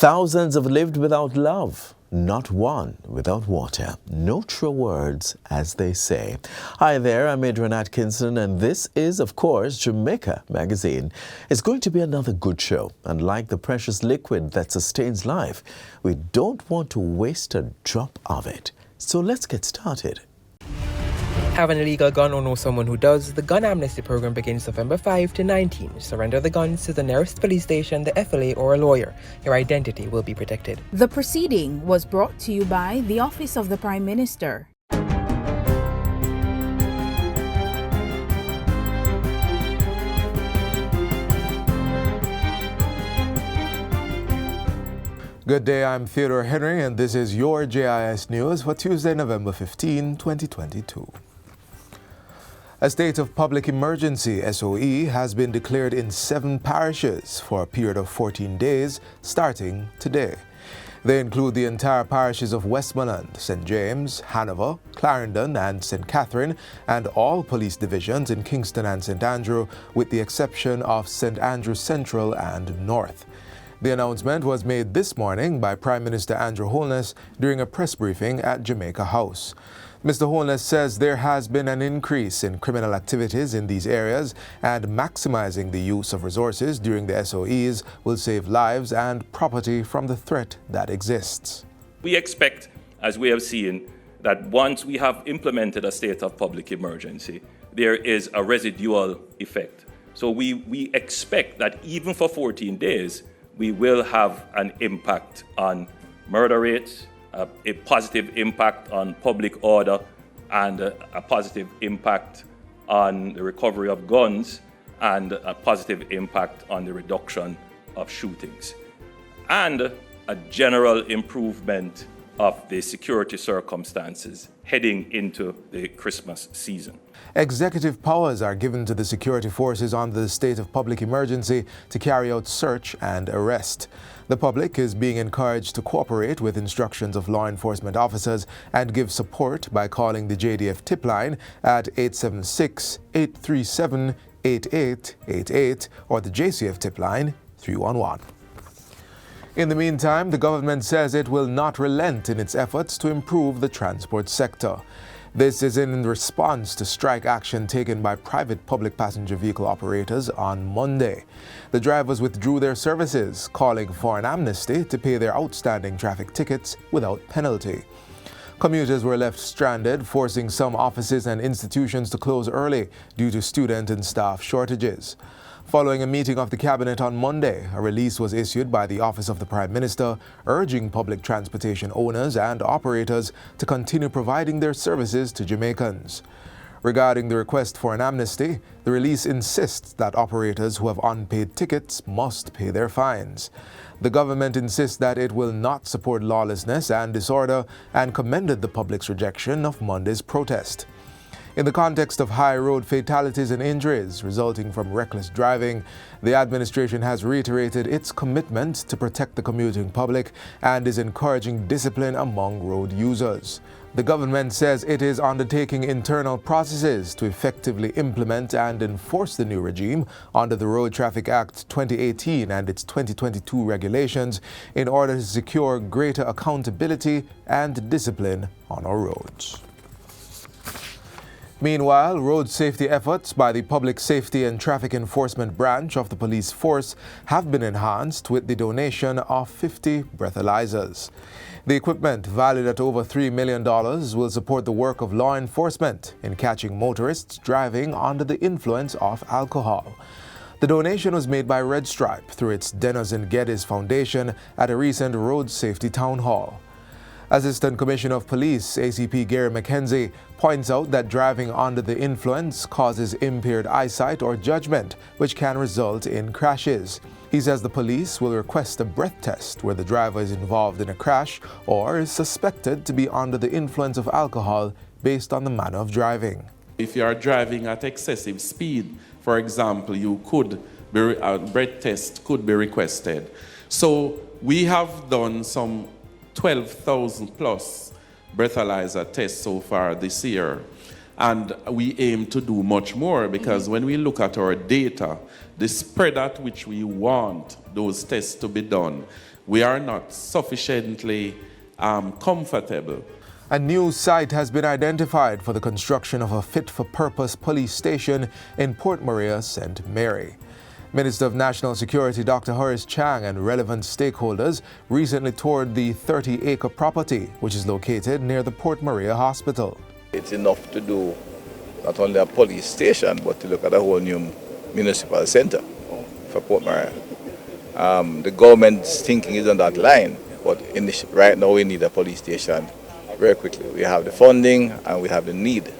Thousands have lived without love, not one without water. No true words, as they say. Hi there, I'm Adrian Atkinson, and this is, of course, Jamaica Magazine. It's going to be another good show, and like the precious liquid that sustains life, we don't want to waste a drop of it. So let's get started. Have an illegal gun or know someone who does? The gun amnesty program begins November 5 to 19. Surrender the guns to the nearest police station, the FLA, or a lawyer. Your identity will be protected. The proceeding was brought to you by the Office of the Prime Minister. Good day, I'm Theodore Henry, and this is your JIS News for Tuesday, November 15, 2022. A state of public emergency, SOE, has been declared in 7 parishes for a period of 14 days, starting today. They include the entire parishes of Westmoreland, St. James, Hanover, Clarendon, and St. Catherine, and all police divisions in Kingston and St. Andrew, with the exception of St. Andrew Central and North. The announcement was made this morning by Prime Minister Andrew Holness during a press briefing at Jamaica House. Mr. Holness says there has been an increase in criminal activities in these areas, and maximizing the use of resources during the SOEs will save lives and property from the threat that exists. We expect, as we have seen, that once we have implemented a state of public emergency, there is a residual effect. So we expect that even for 14 days, we will have an impact on murder rates, a positive impact on public order, and a positive impact on the recovery of guns, and a positive impact on the reduction of shootings, and a general improvement of the security circumstances heading into the Christmas season. Executive powers are given to the security forces under the state of public emergency to carry out search and arrest. The public is being encouraged to cooperate with instructions of law enforcement officers and give support by calling the JDF tip line at 876-837-8888 or the JCF tip line 311. In the meantime, the government says it will not relent in its efforts to improve the transport sector. This is in response to strike action taken by private public passenger vehicle operators on Monday. The drivers withdrew their services, calling for an amnesty to pay their outstanding traffic tickets without penalty. Commuters were left stranded, forcing some offices and institutions to close early due to student and staff shortages. Following a meeting of the Cabinet on Monday, a release was issued by the Office of the Prime Minister urging public transportation owners and operators to continue providing their services to Jamaicans. Regarding the request for an amnesty, the release insists that operators who have unpaid tickets must pay their fines. The government insists that it will not support lawlessness and disorder and commended the public's rejection of Monday's protest. In the context of high road fatalities and injuries resulting from reckless driving, the administration has reiterated its commitment to protect the commuting public and is encouraging discipline among road users. The government says it is undertaking internal processes to effectively implement and enforce the new regime under the Road Traffic Act 2018 and its 2022 regulations in order to secure greater accountability and discipline on our roads. Meanwhile, road safety efforts by the Public Safety and Traffic Enforcement Branch of the police force have been enhanced with the donation of 50 breathalyzers. The equipment, valued at over $3 million, will support the work of law enforcement in catching motorists driving under the influence of alcohol. The donation was made by Red Stripe through its Dennis and Geddes Foundation at a recent road safety town hall. Assistant Commissioner of Police, ACP Gary McKenzie, points out that driving under the influence causes impaired eyesight or judgment, which can result in crashes. He says the police will request a breath test where the driver is involved in a crash or is suspected to be under the influence of alcohol based on the manner of driving. If you are driving at excessive speed, for example, a breath test could be requested. So we have done some 12,000 plus breathalyzer tests so far this year. And we aim to do much more because when we look at our data, the spread at which we want those tests to be done, we are not sufficiently comfortable. A new site has been identified for the construction of a fit-for-purpose police station in Port Maria, St. Mary. Minister of National Security Dr. Horace Chang and relevant stakeholders recently toured the 30-acre property, which is located near the Port Maria Hospital. It's enough to do not only a police station, but to look at a whole new municipal center for Port Maria. The government's thinking is on that line, but right now we need a police station very quickly. We have the funding and we have the need.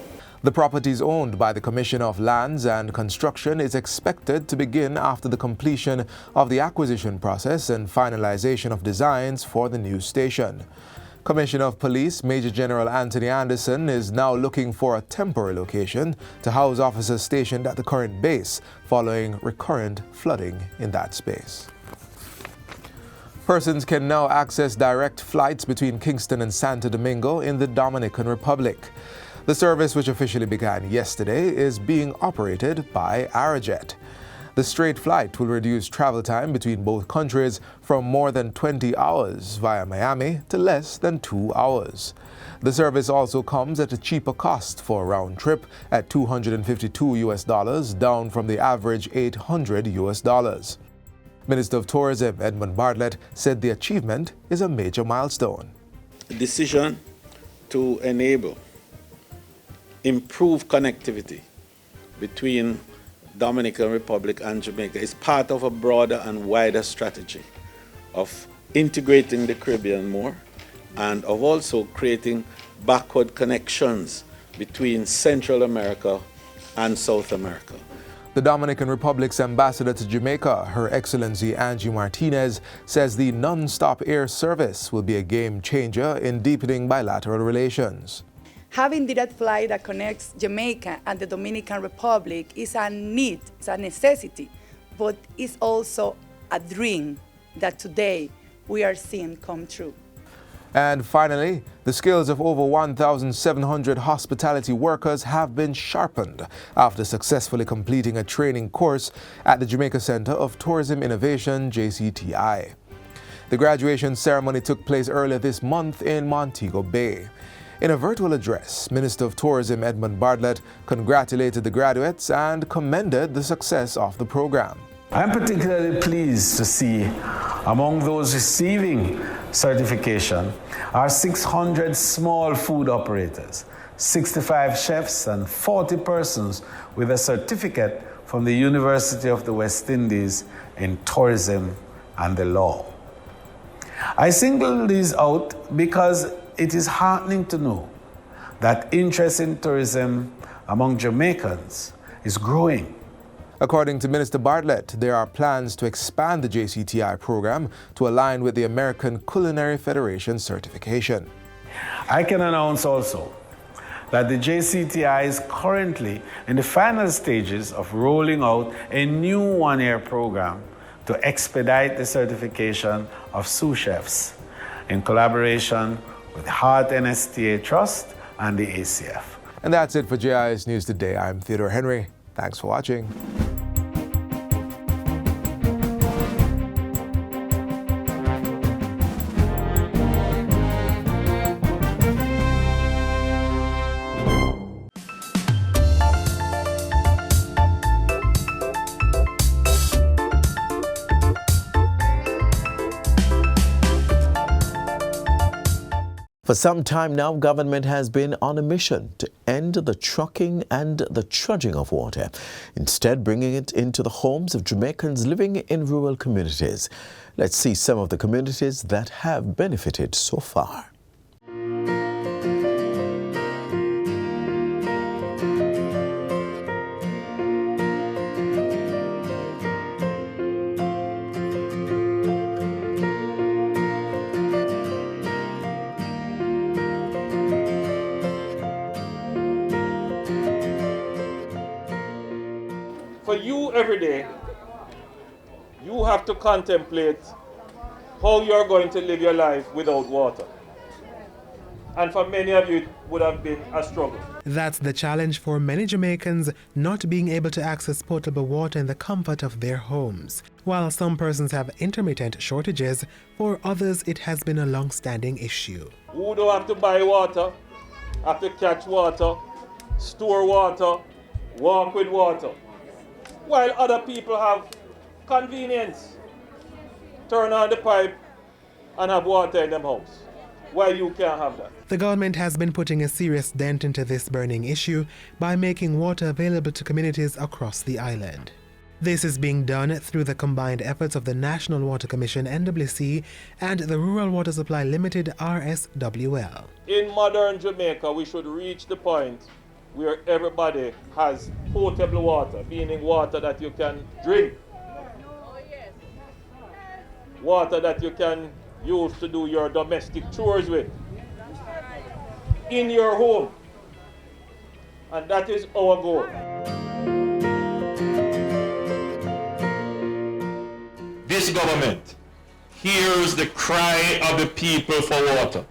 The properties owned by the Commission of Lands and Construction is expected to begin after the completion of the acquisition process and finalization of designs for the new station. Commissioner of Police Major General Anthony Anderson is now looking for a temporary location to house officers stationed at the current base following recurrent flooding in that space. Persons can now access direct flights between Kingston and Santo Domingo in the Dominican Republic. The service, which officially began yesterday, is being operated by Arajet. The straight flight will reduce travel time between both countries from more than 20 hours via Miami to less than 2 hours. The service also comes at a cheaper cost for a round trip at $252 down from the average $800. Minister of Tourism Edmund Bartlett said the achievement is a major milestone. The decision to enable improved connectivity between Dominican Republic and Jamaica is part of a broader and wider strategy of integrating the Caribbean more and of also creating backward connections between Central America and South America. The Dominican Republic's ambassador to Jamaica, Her Excellency Angie Martinez, says the non-stop air service will be a game changer in deepening bilateral relations. Having direct flight that connects Jamaica and the Dominican Republic is a need, it's a necessity, but it's also a dream that today we are seeing come true. And finally, the skills of over 1,700 hospitality workers have been sharpened after successfully completing a training course at the Jamaica Center of Tourism Innovation, JCTI. The graduation ceremony took place earlier this month in Montego Bay. In a virtual address, Minister of Tourism Edmund Bartlett congratulated the graduates and commended the success of the program. I'm particularly pleased to see among those receiving certification are 600 small food operators, 65 chefs, and 40 persons with a certificate from the University of the West Indies in tourism and the law. I single these out because it is heartening to know that interest in tourism among Jamaicans is growing. According to Minister Bartlett, there are plans to expand the JCTI program to align with the American Culinary Federation certification. I can announce also that the JCTI is currently in the final stages of rolling out a new one-year program to expedite the certification of sous chefs in collaboration with the Heart NSTA Trust and the ACF. And that's it for JIS News Today. I'm Theodore Henry. Thanks for watching. For some time now, government has been on a mission to end the trucking and the trudging of water, instead bringing it into the homes of Jamaicans living in rural communities. Let's see some of the communities that have benefited so far. For you every day, you have to contemplate how you're going to live your life without water. And for many of you, it would have been a struggle. That's the challenge for many Jamaicans, not being able to access potable water in the comfort of their homes. While some persons have intermittent shortages, for others it has been a long-standing issue. Who don't have to buy water, have to catch water, store water, walk with water, while other people have convenience. Turn on the pipe and have water in them house. Why you can't have that? The government has been putting a serious dent into this burning issue by making water available to communities across the island. This is being done through the combined efforts of the National Water Commission (NWC) and the Rural Water Supply Limited (RSWL). In modern Jamaica, we should reach the point where everybody has potable water, meaning water that you can drink, water that you can use to do your domestic chores with in your home, and that is our goal. This government hears the cry of the people for water.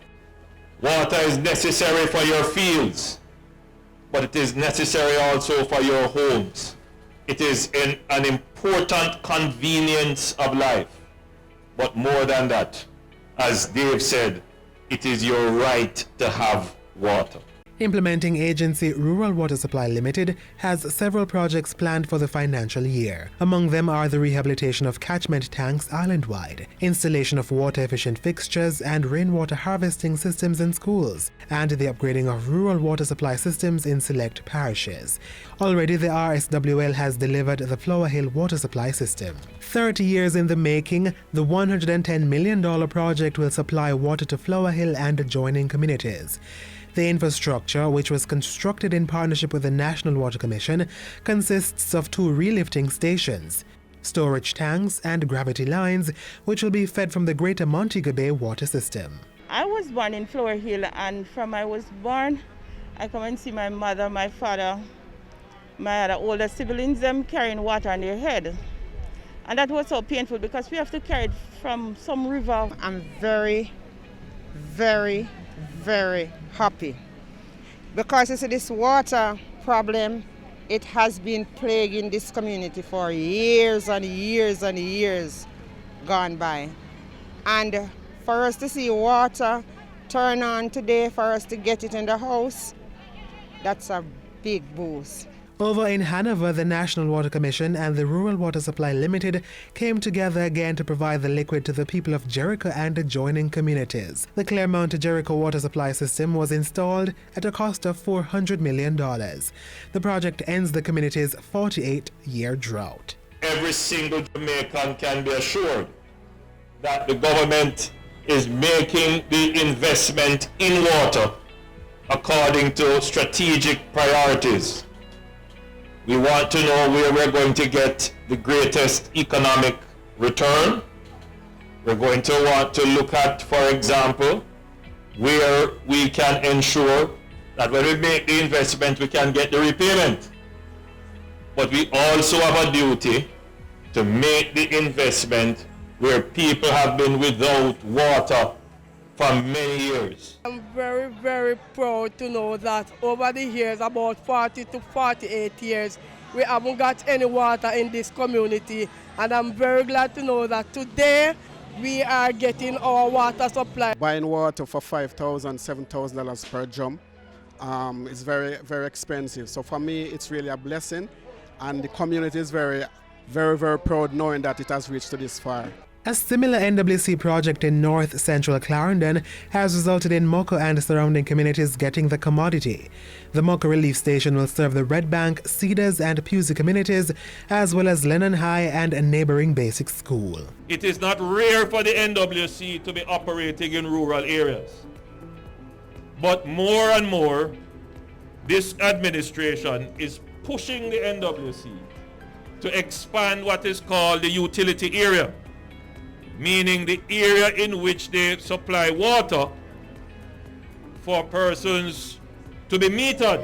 Water is necessary for your fields, but it is necessary also for your homes. It is an important convenience of life, but more than that, as Dave said, it is your right to have water. Implementing agency Rural Water Supply Limited has several projects planned for the financial year. Among them are the rehabilitation of catchment tanks island-wide, installation of water-efficient fixtures and rainwater harvesting systems in schools, and the upgrading of rural water supply systems in select parishes. Already, the RSWL has delivered the Flower Hill water supply system. 30 years in the making, the $110 million project will supply water to Flower Hill and adjoining communities. The infrastructure, which was constructed in partnership with the National Water Commission, consists of 2 relifting stations, storage tanks and gravity lines, which will be fed from the Greater Montego Bay water system. I was born in Flower Hill, and from I was born, I come and see my mother, my father, my other older siblings, them carrying water on their head. And that was so painful because we have to carry it from some river. I'm very, very, very happy because you see this water problem, it has been plaguing this community for years and years and years gone by, and for us to see water turn on today, for us to get it in the house, that's a big boost. Over in Hanover, the National Water Commission and the Rural Water Supply Limited came together again to provide the liquid to the people of Jericho and adjoining communities. The Claremont to Jericho water supply system was installed at a cost of $400 million. The project ends the community's 48-year drought. Every single Jamaican can be assured that the government is making the investment in water according to strategic priorities. We want to know where we're going to get the greatest economic return. We're going to want to look at, for example, where we can ensure that when we make the investment, we can get the repayment. But we also have a duty to make the investment where people have been without water for many years. I'm very, very proud to know that over the years, about 40 to 48 years, we haven't got any water in this community. And I'm very glad to know that today we are getting our water supply. Buying water for $5,000, $7,000 per drum is very, very expensive. So for me, it's really a blessing. And the community is very, very, very proud knowing that it has reached to this far. A similar NWC project in North Central Clarendon has resulted in Moko and surrounding communities getting the commodity. The Moko Relief Station will serve the Red Bank, Cedars and Pusey communities, as well as Lennon High and a neighboring basic school. It is not rare for the NWC to be operating in rural areas. But more and more, this administration is pushing the NWC to expand what is called the utility area, meaning the area in which they supply water for persons to be metered.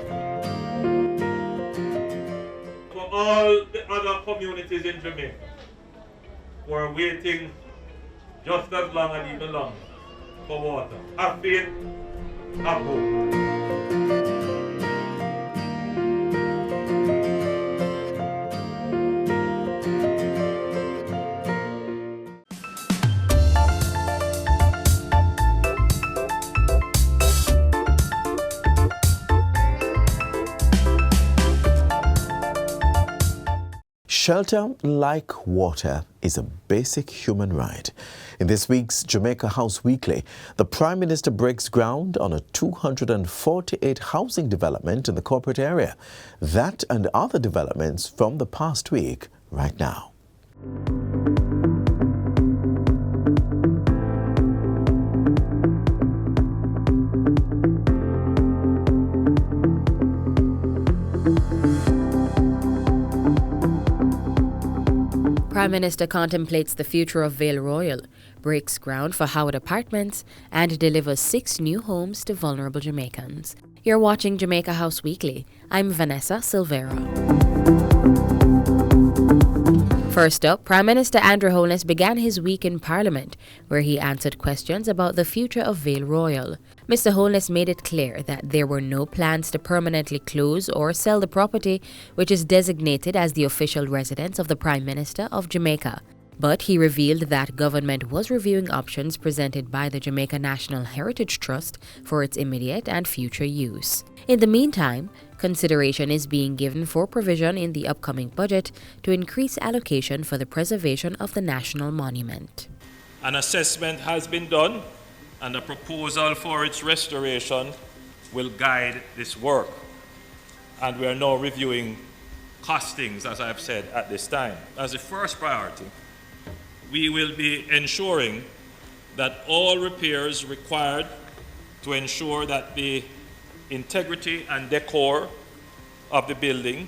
For all the other communities in Jamaica who are waiting just as long and even longer for water, have faith, of hope. Shelter, like water, is a basic human right. In this week's Jamaica House Weekly, the Prime Minister breaks ground on a 248 housing development in the corporate area. That and other developments from the past week right now. Prime Minister contemplates the future of Vale Royal, breaks ground for Howard Apartments, and delivers 6 new homes to vulnerable Jamaicans. You're watching Jamaica House Weekly. I'm Vanessa Silvera. First up, Prime Minister Andrew Holness began his week in Parliament, where he answered questions about the future of Vale Royal. Mr. Holness made it clear that there were no plans to permanently close or sell the property, which is designated as the official residence of the Prime Minister of Jamaica. But he revealed that government was reviewing options presented by the Jamaica National Heritage Trust for its immediate and future use. In the meantime, consideration is being given for provision in the upcoming budget to increase allocation for the preservation of the national monument. An assessment has been done, and a proposal for its restoration will guide this work. And we are now reviewing costings, as I've said, at this time. As the first priority, we will be ensuring that all repairs required to ensure that the integrity and decor of the building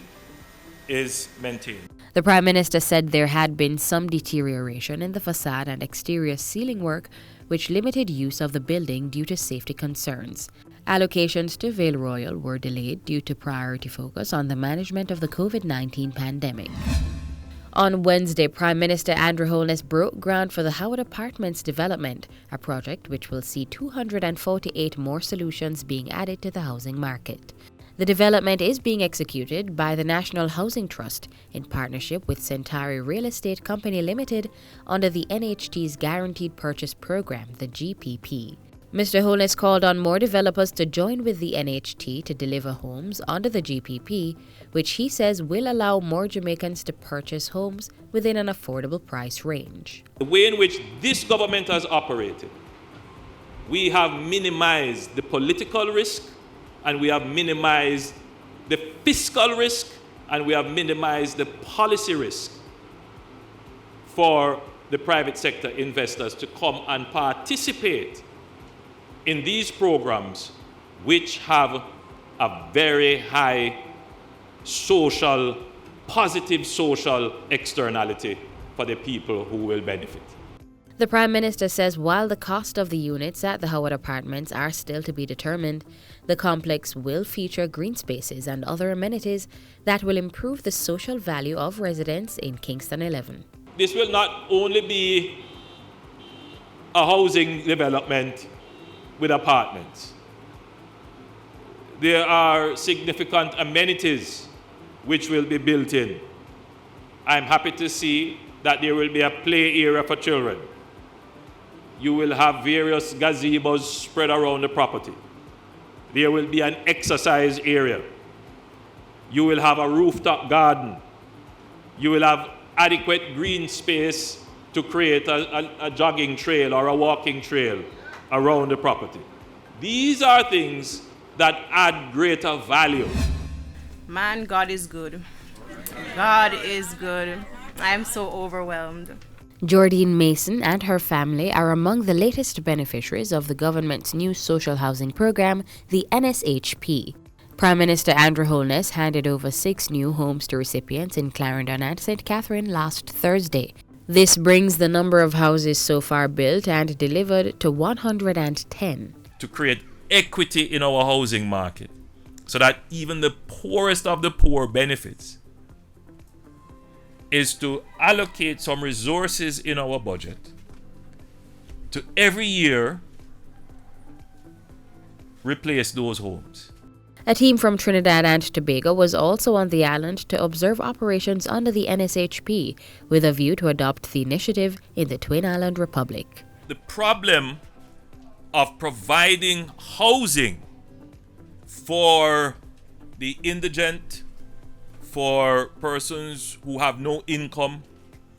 is maintained. The Prime Minister said there had been some deterioration in the facade and exterior ceiling work, which limited use of the building due to safety concerns. Allocations to Vale Royal were delayed due to priority focus on the management of the COVID-19 pandemic. On Wednesday, Prime Minister Andrew Holness broke ground for the Howard Apartments development, a project which will see 248 more solutions being added to the housing market. The development is being executed by the National Housing Trust in partnership with Centauri Real Estate Company Limited under the NHT's Guaranteed Purchase Program, the GPP. Mr. Holness called on more developers to join with the NHT to deliver homes under the GPP, which he says will allow more Jamaicans to purchase homes within an affordable price range. The way in which this government has operated, we have minimized the political risk, and we have minimized the fiscal risk, and we have minimized the policy risk for the private sector investors to come and participate in these programs, which have a very high positive social externality for the people who will benefit. The Prime Minister says while the cost of the units at the Howard Apartments are still to be determined, the complex will feature green spaces and other amenities that will improve the social value of residents in Kingston 11. This will not only be a housing development with apartments. There are significant amenities which will be built in. I'm happy to see that there will be a play area for children. You will have various gazebos spread around the property. There will be an exercise area. You will have a rooftop garden. You will have adequate green space to create a jogging trail or a walking trail around the property. These are things that add greater value. Man, God is good. God is good. I am so overwhelmed. Jordine Mason and her family are among the latest beneficiaries of the government's new social housing program, the NSHP. Prime Minister Andrew Holness handed over 6 new homes to recipients in Clarendon and St. Catherine last Thursday. This brings the number of houses so far built and delivered to 110. To create equity in our housing market so that even the poorest of the poor benefits is to allocate some resources in our budget to every year replace those homes. A team from Trinidad and Tobago was also on the island to observe operations under the NSHP with a view to adopt the initiative in the Twin Island Republic. The problem of providing housing for the indigent, for persons who have no income,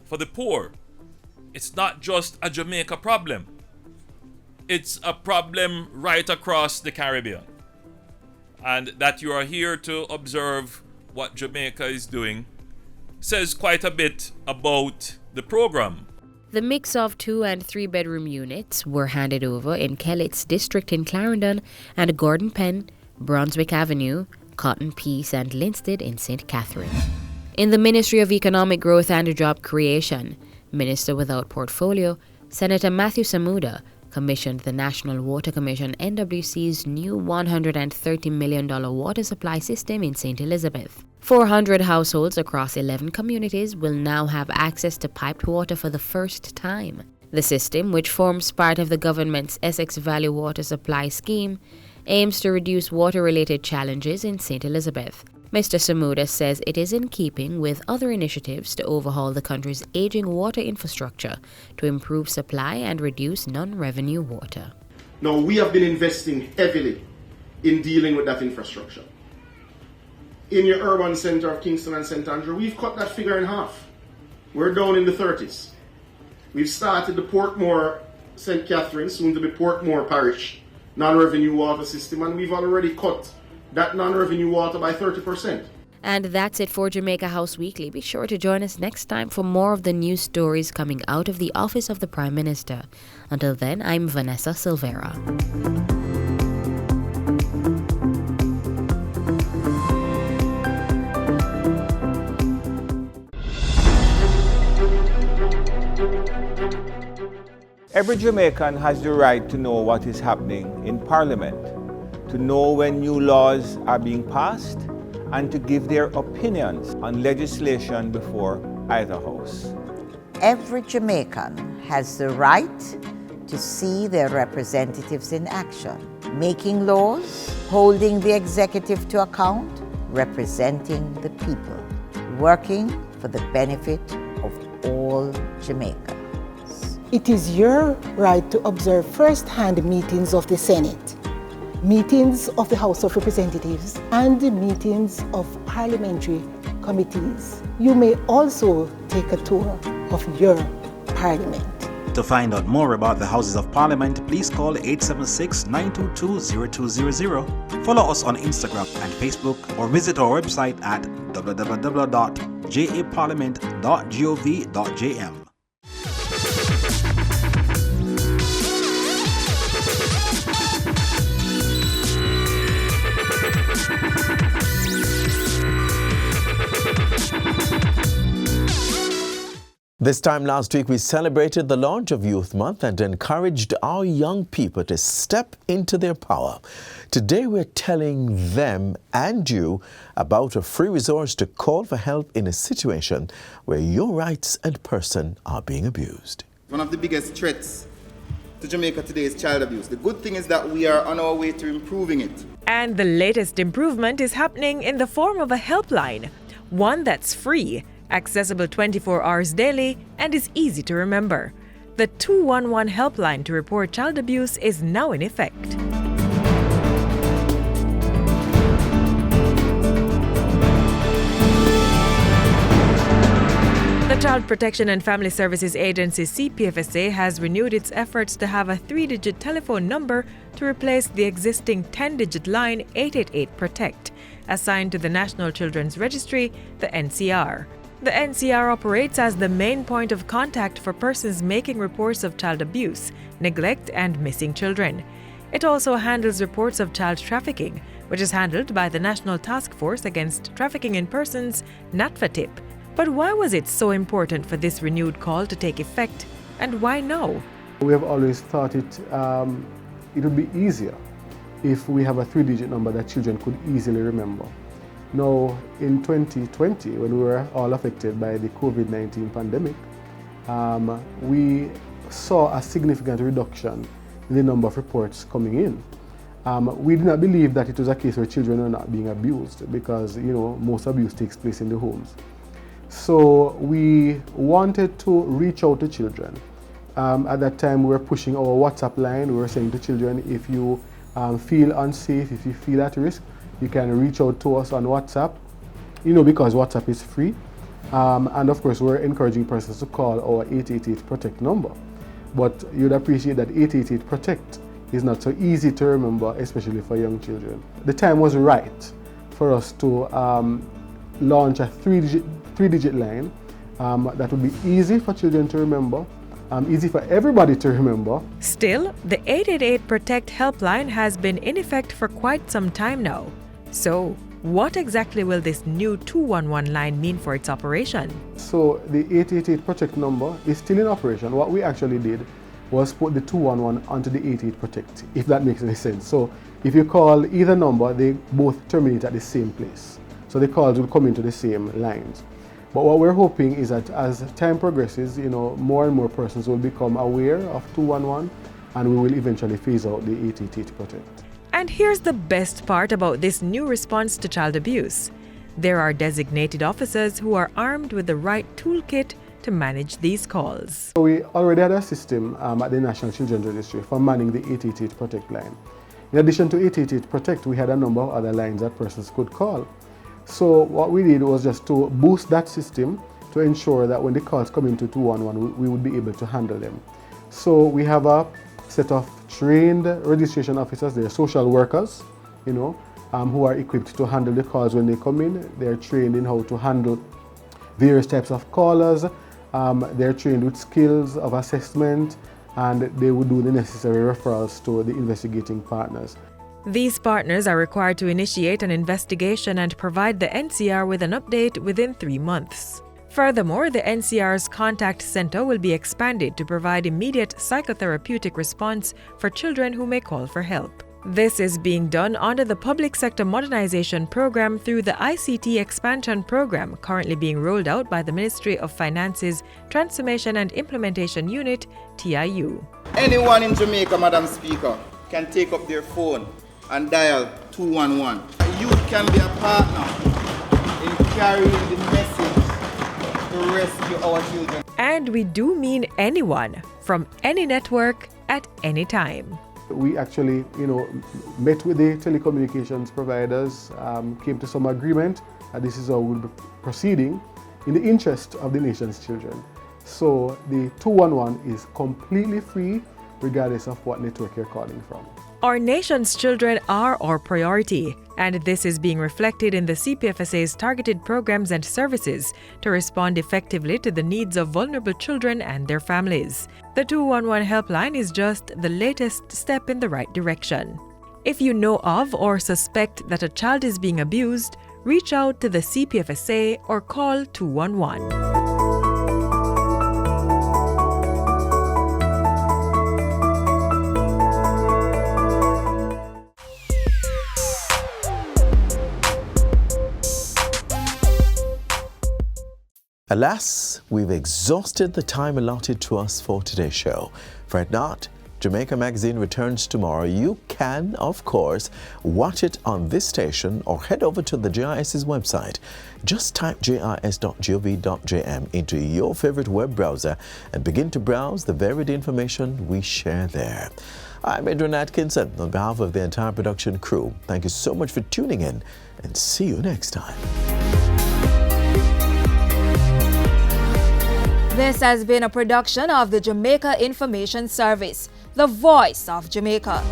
for the poor, it's not just a Jamaica problem. It's a problem right across the Caribbean. And that you are here to observe what Jamaica is doing says quite a bit about the program. The mix of 2 and 3 bedroom units were handed over in Kellett's district in Clarendon and Gordon Penn, Brunswick Avenue, Cotton Peace and Linstead in St. Catherine. In the Ministry of Economic Growth and Job Creation, Minister without portfolio, Senator Matthew Samuda commissioned the National Water Commission NWC's new $130 million water supply system in St. Elizabeth. 400 households across 11 communities will now have access to piped water for the first time. The system, which forms part of the government's Essex Valley Water Supply Scheme, aims to reduce water-related challenges in St. Elizabeth. Mr. Samuda says it is in keeping with other initiatives to overhaul the country's aging water infrastructure to improve supply and reduce non-revenue water. Now, we have been investing heavily in dealing with that infrastructure. In your urban centre of Kingston and St. Andrew, we've cut that figure in half. We're down in the 30s. We've started the Portmore St. Catherine, soon to be Portmore Parish, non-revenue water system, and we've already cut that non-revenue water by 30%. And that's it for Jamaica House Weekly. Be sure to join us next time for more of the news stories coming out of the Office of the Prime Minister. Until then, I'm Vanessa Silvera. Every Jamaican has the right to know what is happening in Parliament, to know when new laws are being passed, and to give their opinions on legislation before either house. Every Jamaican has the right to see their representatives in action, making laws, holding the executive to account, representing the people, working for the benefit of all Jamaicans. It is your right to observe first-hand meetings of the Senate, meetings of the House of Representatives, and the meetings of parliamentary committees. You may also take a tour of your parliament. To find out more about the Houses of Parliament, please call 876-922-0200, follow us on Instagram and Facebook, or visit our website at www.japarliament.gov.jm. This time last week, we celebrated the launch of Youth Month and encouraged our young people to step into their power. Today, we're telling them and you about a free resource to call for help in a situation where your rights and person are being abused. One of the biggest threats to Jamaica today is child abuse. The good thing is that we are on our way to improving it. And the latest improvement is happening in the form of a helpline, one that's free, accessible 24 hours daily, and is easy to remember. The 211 helpline to report child abuse is now in effect. The Child Protection and Family Services Agency CPFSA has renewed its efforts to have a 3-digit telephone number to replace the existing 10-digit line 888-PROTECT, assigned to the National Children's Registry, the NCR. The NCR operates as the main point of contact for persons making reports of child abuse, neglect, and missing children. It also handles reports of child trafficking, which is handled by the National Task Force Against Trafficking in Persons, NATFATIP. But why was it so important for this renewed call to take effect, and why now? We have always thought it would be easier if we have a 3-digit number that children could easily remember. Now, in 2020, when we were all affected by the COVID-19 pandemic, we saw a significant reduction in the number of reports coming in. We did not believe that it was a case where children were not being abused, because most abuse takes place in the homes. So we wanted to reach out to children. At that time, we were pushing our WhatsApp line. We were saying to children, if you feel unsafe, if you feel at risk, you can reach out to us on WhatsApp, because WhatsApp is free. And of course, we're encouraging persons to call our 888-PROTECT number. But you'd appreciate that 888-PROTECT is not so easy to remember, especially for young children. The time was right for us to launch a three-digit line that would be easy for children to remember, easy for everybody to remember. Still, the 888-PROTECT helpline has been in effect for quite some time now. So, what exactly will this new 211 line mean for its operation? So, the 888-PROTECT number is still in operation. What we actually did was put the 211 onto the 88-PROTECT, if that makes any sense. So, if you call either number, they both terminate at the same place. So the calls will come into the same lines. But what we're hoping is that as time progresses, more and more persons will become aware of 211, and we will eventually phase out the 888-PROTECT. And here's the best part about this new response to child abuse. There are designated officers who are armed with the right toolkit to manage these calls. So we already had a system at the National Children's Registry for manning the 888-PROTECT line. In addition to 888-PROTECT, we had a number of other lines that persons could call. So what we did was just to boost that system to ensure that when the calls come into 211, we would be able to handle them. So we have a set of trained registration officers. They're social workers, who are equipped to handle the calls when they come in. They're trained in how to handle various types of callers. They're trained with skills of assessment, and they would do the necessary referrals to the investigating partners. These partners are required to initiate an investigation and provide the NCR with an update within 3 months. Furthermore, the NCR's contact center will be expanded to provide immediate psychotherapeutic response for children who may call for help. This is being done under the Public Sector Modernization Program through the ICT Expansion Program, currently being rolled out by the Ministry of Finance's Transformation and Implementation Unit, TIU. Anyone in Jamaica, Madam Speaker, can take up their phone and dial 211. The youth can be a partner in carrying the message to rescue our children. And we do mean anyone, from any network, at any time. We actually, met with the telecommunications providers, came to some agreement, and this is how we'll be proceeding in the interest of the nation's children. So the 211 is completely free, regardless of what network you're calling from. Our nation's children are our priority, and this is being reflected in the CPFSA's targeted programs and services to respond effectively to the needs of vulnerable children and their families. The 211 helpline is just the latest step in the right direction. If you know of or suspect that a child is being abused, reach out to the CPFSA or call 211. Alas, we've exhausted the time allotted to us for today's show. Fret not, Jamaica Magazine returns tomorrow. You can, of course, watch it on this station or head over to the JIS's website. Just type jis.gov.jm into your favorite web browser and begin to browse the varied information we share there. I'm Adrian Atkinson on behalf of the entire production crew. Thank you so much for tuning in, and see you next time. This has been a production of the Jamaica Information Service, the voice of Jamaica.